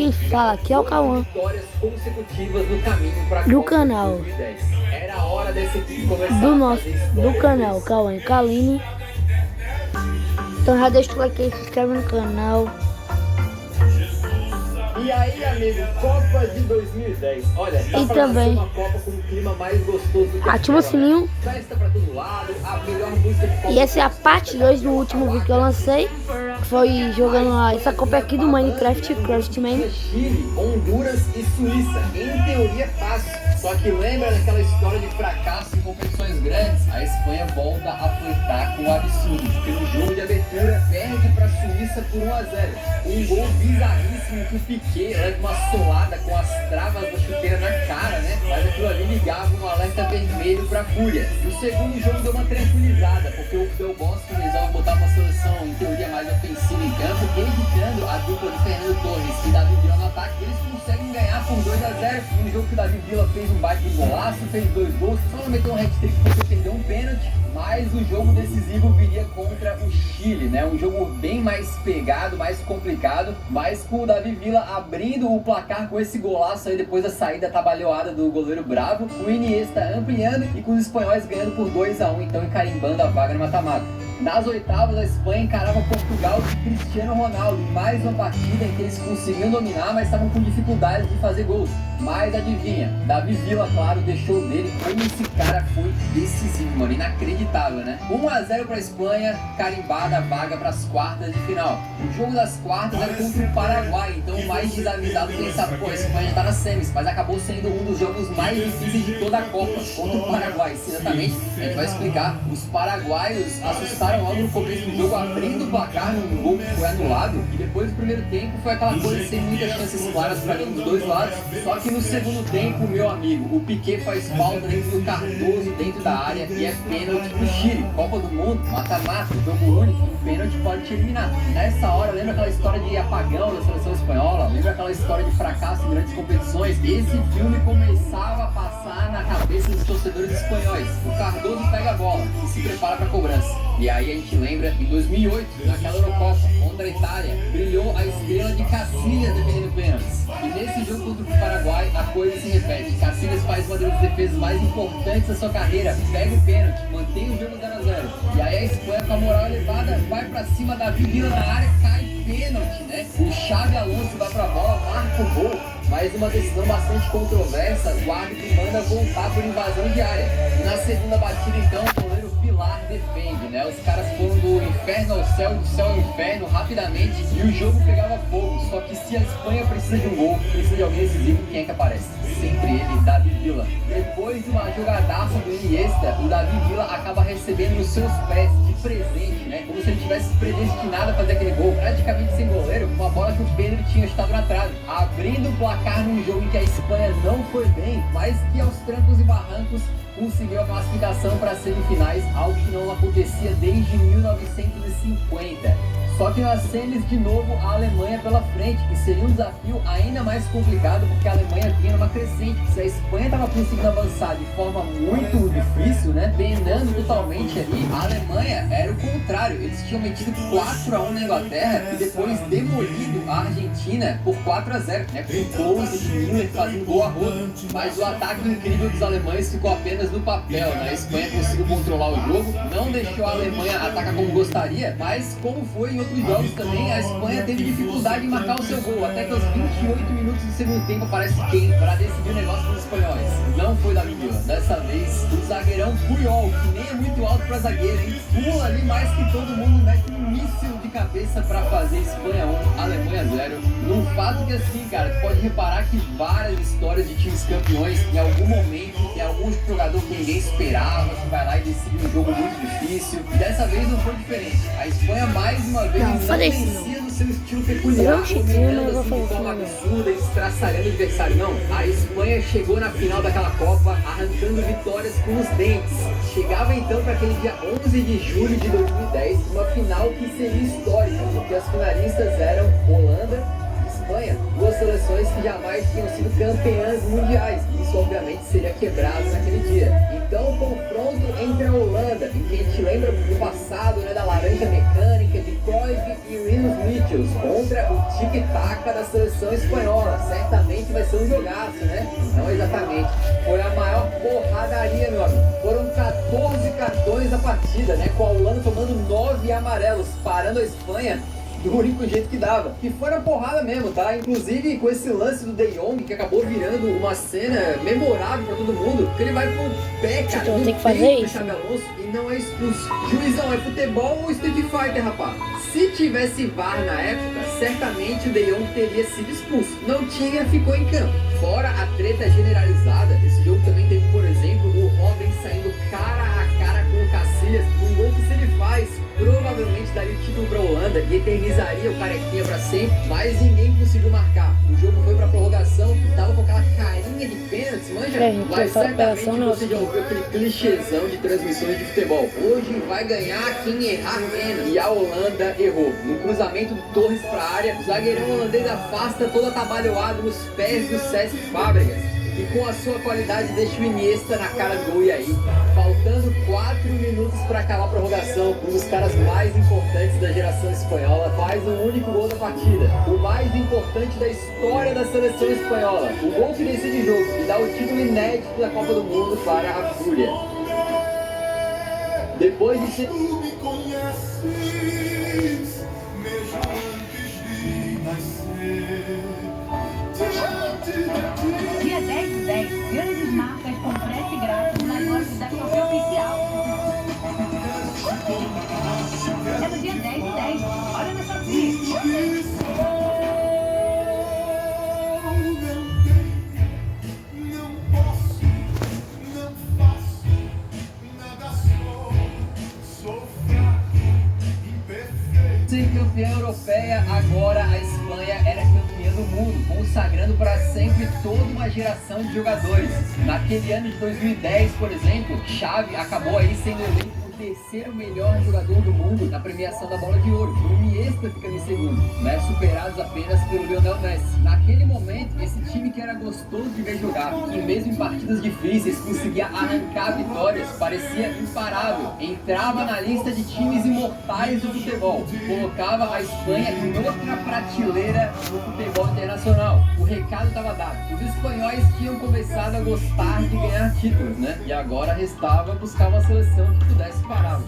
quem fala aqui é o Cauã, vitórias consecutivas no caminho para do canal, Era a hora dessa equipe começar do canal Cauã e Kaline. Então já deixa o like aí, se inscreve no canal. E aí, amigo, Copa de 2010. Olha, tá E pra também nascer uma Copa com um clima mais gostoso do que ativa o aquela, sininho. né? Festa pra todo lado, a melhor música de Copa. E essa é a parte 2 do último vídeo que eu lancei, que foi jogando essa Copa aqui do Minecraft Craftman. Chile, Honduras e Suíça. Em teoria é fácil. Só que lembra daquela história de fracasso em competições grandes? A Espanha volta a flertar com o absurdo. Porque no jogo de abertura perde para a Suíça por 1-0. Um gol bizarríssimo que o Piqué leva uma solada com as travas da chuteira na cara, né? Mas aquilo ali ligava um alerta vermelho para a Fúria. No segundo jogo deu uma tranquilizada, porque o Del Bosque resolve botar uma seleção em teoria mais ofensiva em campo, evitando a dupla de Fernando Torres e Davi Villa no ataque. Eles conseguem ganhar por 2-0. Um jogo que o Davi Villa fez um baita de golaço, fez 2 gols, só não meteu um hat-trick porque perdeu um pênalti, mas o jogo decisivo viria contra o Chile, né? Um jogo bem mais pegado, mais complicado, mas com o Davi Villa abrindo o placar com esse golaço aí depois da saída trabalhada do goleiro Bravo, o Iniesta ampliando e com os espanhóis ganhando por 2-1, então encarimbando a vaga no mata-mata. Nas oitavas, a Espanha encarava Portugal de Cristiano Ronaldo, em mais uma partida em que eles conseguiam dominar, mas estavam com dificuldade de fazer gols. Mas adivinha, Davi Villa, claro, deixou dele como esse cara foi decisivo, mano, inacreditável, né? 1-0 para a Espanha, carimbada a vaga para as quartas de final. O jogo das quartas era contra o Paraguai, então o mais desavisado pensava, pô, a Espanha já tá nas semis, mas acabou sendo um dos jogos mais difíceis de toda a Copa, contra o Paraguai, exatamente. A gente vai explicar, os paraguaios assustaram logo no começo do jogo, abrindo o placar num gol que foi anulado, e depois do primeiro tempo foi aquela coisa sem muitas chances claras para nenhum dos dois lados. Só que no segundo tempo, meu amigo, o Piqué faz falta dentro do Cardoso, dentro da área, e é pênalti pro Chile. Copa do Mundo, mata-mata, jogo único, um pênalti pode te eliminar. Nessa hora, lembra aquela história de apagão da seleção espanhola? Lembra aquela história de fracasso em grandes competições? Esse filme começava a passar na cabeça dos torcedores espanhóis. O Cardoso pega a bola e se prepara para a cobrança. E aí a gente lembra, em 2008, naquela Eurocopa, contra a Itália, brilhou a estrela de Casillas defendendo pênaltis. E nesse jogo contra o Paraguai, a coisa se repete. Casillas faz uma das defesas mais importantes da sua carreira, pega o pênalti, mantém o jogo 0-0. E aí a Espanha, com a moral elevada, vai pra cima da Villa na área, cai pênalti, né? O Xabi Alonso vai pra bola, marca o gol. Mas uma decisão bastante controversa, o árbitro manda voltar por invasão de área. E na segunda batida, então, o goleiro Pilar defende, né? Os caras foram do inferno ao céu, do céu ao inferno, rapidamente, e o jogo pegava fogo. Só que se a Espanha precisa de um gol, precisa de alguém decisivo, quem é que aparece? Sempre ele, Davi Villa. Depois de uma jogadaça do Iniesta, o Davi Villa acaba recebendo nos seus pés, de presente, né? Como se ele tivesse predestinado a fazer aquele gol, praticamente sem goleiro, uma bola que o Pedro tinha chutado na trave, abrindo o placar num jogo em que a Espanha não foi bem, mas que aos trancos e barrancos conseguiu a classificação para as semifinais, algo que não acontecia desde 1950. Só que nas semis, de novo, a Alemanha pela frente, que seria um desafio ainda mais complicado, porque a Alemanha vinha numa crescente. Se a Espanha estava conseguindo avançar de forma muito difícil, né, penando totalmente ali, a Alemanha era o contrário. Eles tinham metido 4-1 na Inglaterra e depois demolido a Argentina por 4-0, né, com o close de Müller fazendo gol a rodo. Mas o ataque incrível dos alemães ficou apenas no papel, né? A Espanha conseguiu controlar o jogo, não deixou a Alemanha atacar como gostaria, mas como foi em outros jogos também, a Espanha teve dificuldade em marcar o seu gol, até que aos 28 minutos do segundo tempo aparece quem para decidir o negócio dos espanhóis. Não foi Davi Villa, dessa vez o zagueirão Puyol, que nem é muito alto para zagueiro, hein? Pula ali mais que todo mundo, mete um míssil de cabeça para fazer Espanha 1, Alemanha 0. Num fato que assim, cara, tu pode reparar que várias histórias de times campeões, em algum momento, tem algum jogador que ninguém esperava, que vai lá e decide um jogo muito difícil. E dessa vez não foi diferente. A Espanha mais uma vez não vencia no seu estilo peculiar, dominando assim de forma absurda, estraçalhando o adversário. Não, a Espanha chegou na final daquela Copa arrancando vitórias com os dentes. Chegava então para aquele dia 11 de julho de 2010, uma final que seria histórica, porque as finalistas eram Holanda e Espanha, duas seleções que jamais tinham sido campeãs mundiais. isso obviamente seria quebrado naquele dia. Então o confronto entre a Holanda, em que a gente lembra do passado, né, da laranja mecânica, de Cruyff e Rinus Michels, contra o tic-tac da seleção espanhola. Certamente vai ser um jogaço, né? Não exatamente. Foi a maior porradaria, meu amigo. Foram 14 cartões da partida, né? Com a Holanda tomando 9 amarelos, parando a Espanha do único jeito que dava. Que foi na porrada mesmo, tá? Inclusive com esse lance do De Jong, que acabou virando uma cena memorável pra todo mundo, que ele vai pro pé, cara, Então, no tem que fazer peito do isso. Xabi Alonso e não é expulso. Juizão, é futebol ou Street Fighter, rapaz? Se tivesse VAR na época, certamente o De Jong teria sido expulso. Não tinha, ficou em campo. Fora a treta generalizada, esse jogo também teve, por exemplo, o Robin saindo cara a cara com o Casillas, um gol que se ele faz, provavelmente daria o título pra Holanda e eternizaria o carequinha pra sempre, mas ninguém conseguiu marcar. O jogo foi pra prorrogação e tava com aquela carinha de pênalti, manja? Mas certamente você já ouviu aquele clichêzão de transmissões de futebol. Hoje vai ganhar quem errar menos. E a Holanda errou. No cruzamento do Torres pra área, o zagueirão holandês afasta todo atabalhoado nos pés do Cesc Fábregas. E com a sua qualidade deixa o Iniesta na cara do gol. E aí, faltando 4 minutos para acabar a prorrogação, um dos caras mais importantes da geração espanhola faz o único gol da partida, o mais importante da história da seleção espanhola, o gol que decide o jogo e dá o título inédito da Copa do Mundo para a Fúria. Depois de ser... Tu me conheces, mesmo antes de nascer. Dia 10/10, grandes marcas com frete grátis nas lojas da Shopee Oficial. É no dia 10/10, olha na Shopee. Não posso, não faço, nada sou fraco, imperfeito. Ser campeã europeia, agora a Espanha era campeã do mundo, consagrando para sempre toda uma geração de jogadores. Naquele ano de 2010, por exemplo, Xavi acabou aí sendo eleito o terceiro melhor jogador do mundo na premiação da Bola de Ouro. O Iniesta fica em segundo, né, superados apenas pelo Lionel Messi. Naquele momento, esse time que era gostoso de ver jogar, que mesmo em partidas difíceis conseguia arrancar vitórias, parecia imparável, entrava na lista de times imortais do futebol, colocava a Espanha em outra prateleira no futebol internacional. O recado estava dado. Os espanhóis tinham começado a gostar de ganhar títulos, né? E agora restava buscar uma seleção que pudesse pará-los.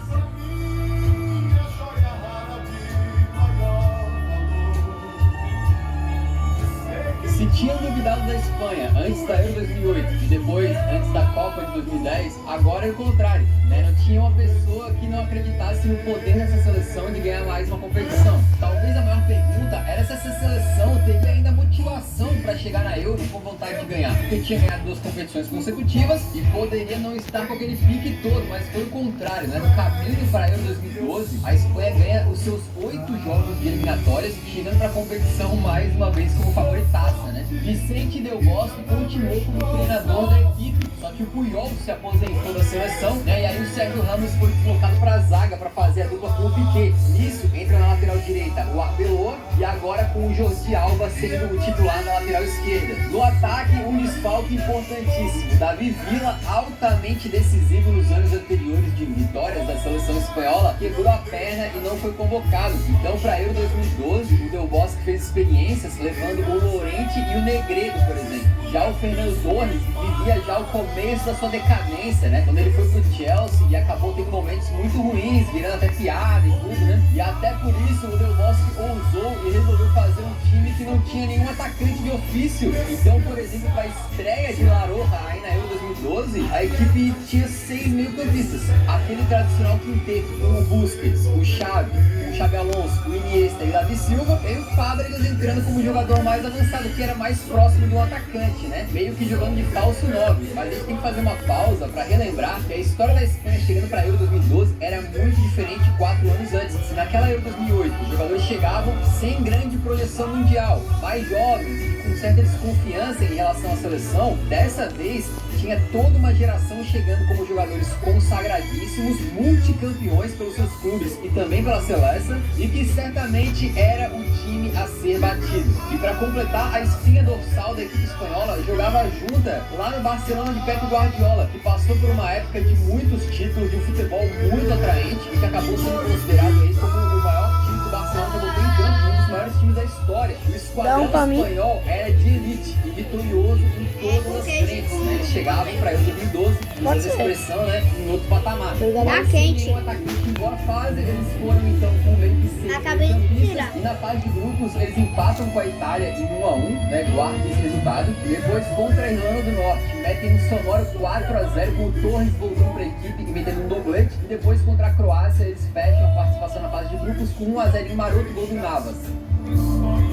Se tinham duvidado da Espanha antes da Euro 2008 e depois antes da Copa de 2010, agora é o contrário, né? Não tinha uma pessoa que não acreditasse no poder dessa seleção de ganhar mais uma competição. Talvez a maior pergunta era se essa seleção teria ainda motivação para chegar na Euro com vontade de ganhar, porque tinha ganhado 2 competições consecutivas e poderia não estar com aquele pique todo, mas foi o contrário, né? No caminho para a Euro 2012, a Espanha ganha os seus 8 jogos de eliminatórias, chegando para a competição mais uma vez como favoritaça, né? Vicente Del Bosque continuou como treinador da equipe, só que o Puyol se aposentou da seleção, né? E aí o Sérgio Ramos foi deslocado para a zaga para fazer a dupla com o Piqué. Nisso entra na lateral direita o Arbeloa e agora com o Jordi Alba sendo o titular na lateral esquerda. No ataque, um desfalque importantíssimo. Davi Villa, altamente decisivo nos anos anteriores de vitórias da seleção espanhola, quebrou a perna e não foi convocado. Então, para a Euro 2012, o Del Bosque fez experiências levando o Llorente e o Negredo, por exemplo. Já o Fernando Torres vivia já o começo da sua decadência, né? Quando ele foi pro Chelsea e acabou tendo momentos muito ruins, virando até piada e tudo, né? E até por isso o Del Bosque ousou e resolveu fazer um time que não tinha nenhum atacante de ofício. Então, por exemplo, para a estreia de La Roja aí na Euro 2012, a equipe tinha 6 meio-campistas. Aquele tradicional quinteto com o Busquets, o Xabi Alonso, o Iniesta e o Davi Silva, e o Fábregas entrando como jogador mais avançado, que era mais próximo de um atacante, né? Meio que jogando de falso 9. Mas a gente tem que fazer uma pausa para relembrar que a história da Espanha chegando para a Euro 2012 era muito diferente 4 anos antes. Se naquela Euro 2008 os jogadores chegavam sem grande projeção mundial, mais jovens e com certa desconfiança em relação à seleção, dessa vez tinha toda uma geração chegando como jogadores consagradíssimos, multicampeões pelos seus clubes e também pela seleção, e que certamente era o time a ser batido. E para completar, a espinha dorsal da equipe espanhola jogava junta lá no Barcelona de Pep Guardiola, que passou por uma época de muitos títulos, de um futebol muito atraente e que acabou sendo considerado aí como o maior time que o Barcelona já botou em campo, um dos maiores times da história. O esquadrão espanhol era de elite e vitorioso em todas as frentes, né? Eles chegavam para 2012, usando a expressão, né, em outro patamar. Tá quente. Um atacante em boa fase, eles foram então com meio que ser Acabei de tirar. e na fase de grupos eles empatam com a Itália em 1-1, né, guardem esse resultado, e depois contra a Irlanda do Norte, metem um sonoro 4-0 com o Torres voltando para a equipe e metendo um doblete, e depois contra a Croácia eles fecham a participação na fase de grupos com 1-0 maroto, gol do Navas.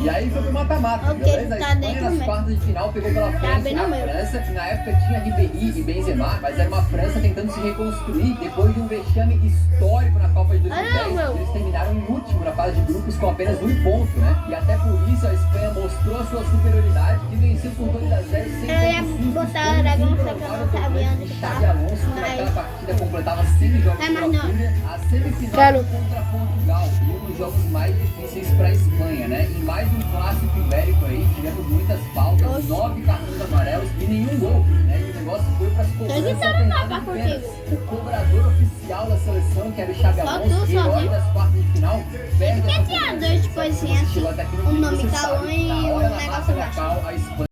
E aí foi pro mata-mata, Ok, beleza? A tá Espanha dentro nas mesmo. quartas de final pegou pela frente bem no a meu. França, que na época tinha Ribéry e Benzema, mas era uma França tentando se reconstruir depois de um vexame histórico na Copa de 2010. Eles terminaram em último na fase de grupos com apenas 1 ponto, né? E até por isso a Espanha mostrou a sua superioridade e venceu por 2-0 sem Eu ia sustos, botar com um dragão, improvável só que eu não sabia doblete onde de tá. Xabi Alonso, que naquela partida completava 100 jogos É, pela mas não. Fúria, a semifinal Quero. contra Portugal, e um dos jogos mais difíceis para a Espanha, né? E mais um clássico ibérico aí, tivemos muitas faltas, 9 cartões amarelos e nenhum gol, né? E o negócio foi para as cobranças tá no apertadas mapa de pênaltis. contigo. O cobrador oficial da seleção, que era o Xabi Só Alonso, tu, herói sozinho. das quartas de final, perde Por que essa tinha cobrança. dois coisinhas Chegou até aqui no um vídeo, nome você calão sabe, e na um hora da negócio mata da baixo? cal, a Espanha